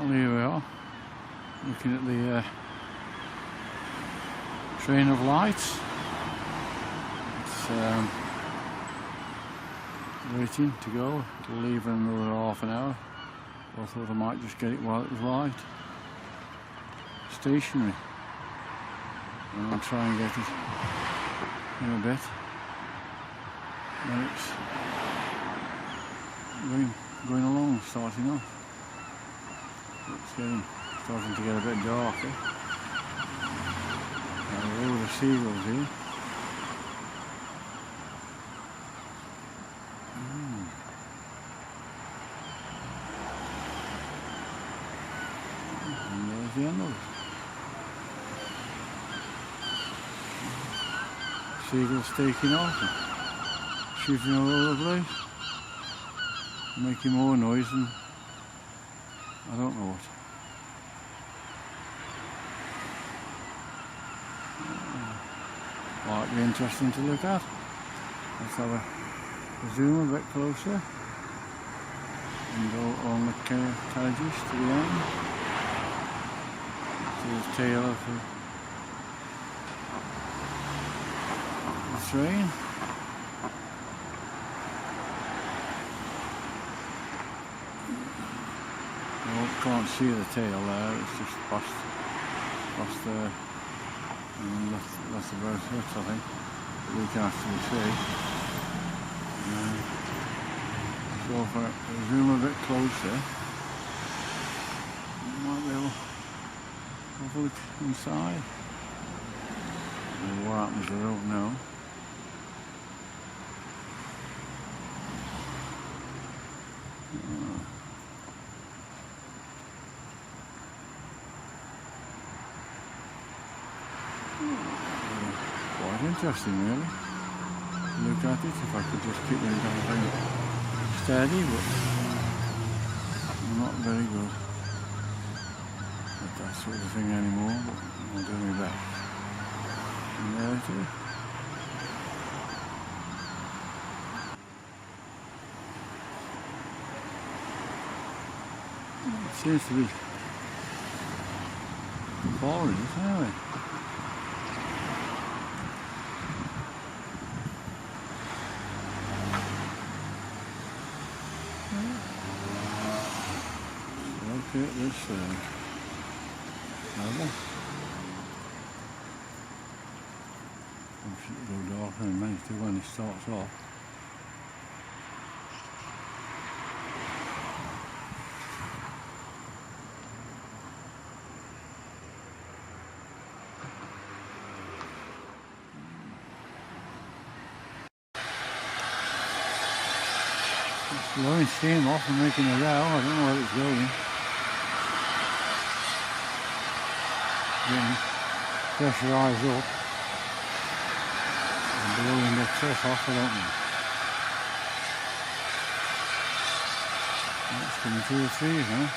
Well, here we are, looking at the train of lights. It's waiting to go. It'll leave in another half an hour. I thought I might just get it while it was light. Stationary. And I'll try and get it in a bit. And it's going along, starting off. It's starting to get a bit darker. There are all the seagulls here. And there's the end of it. Seagulls taking off and shooting all over the place. Making more noise than I don't know what. Might be interesting to look at. Let's have a zoom a bit closer and go on the carriages to the end. To the tail of the train. Can't see the tail there, it's just past there, and that's about it, I think, that we can actually see. So if I zoom a bit closer, you might be able to have a look inside. What happens, I don't know. Quite interesting, really. Look at it, if I could just keep them down steady, but not very good at that sort of thing anymore, but I'll do my best. And there it is. It seems to be falling, isn't it? Look at this level. It'll go darker in a minute too when it starts off. It's blowing steam off and making a row. I don't know where it's going. Getting pressurised up and blowing the excess off, I don't know. It's coming through the trees now.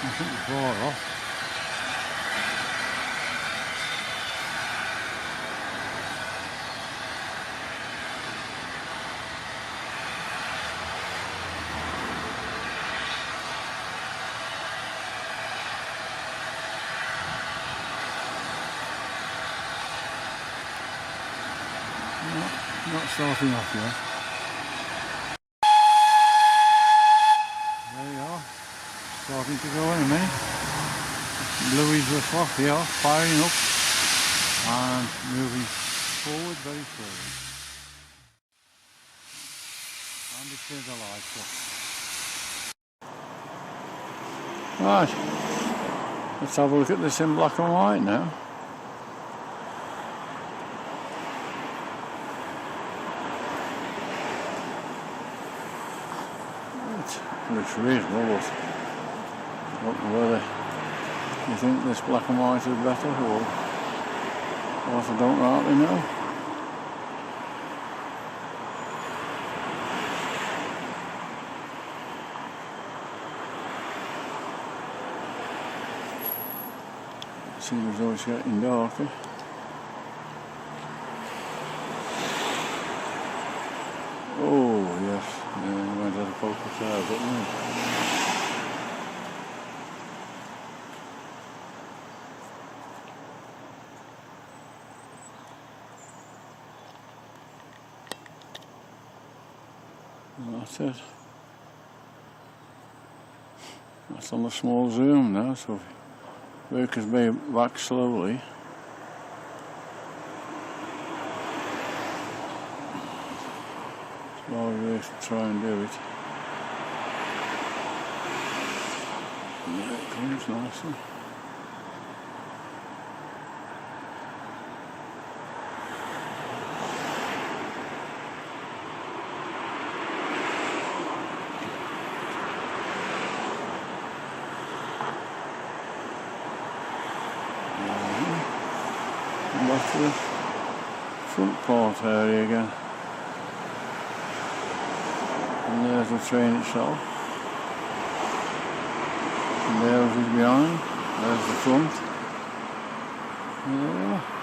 I think it's far off. No, not starting off yet. Starting to go in a minute. Blueies were soft here, firing up and moving forward very slowly. And it's the lights up. Right, let's have a look at this in black and white now. It looks reasonable, but I don't know whether you think this black and white is better or what, I don't rightly know. seems as though it's getting darker. Oh yes, yeah, we went out of focus there, didn't we? And that's it. That's on the small zoom now, so work is back slowly. Slowly try and do it. And there it comes nicely. And back to the front part area again. And there's the train itself. And there's it behind. There's the front. There we are.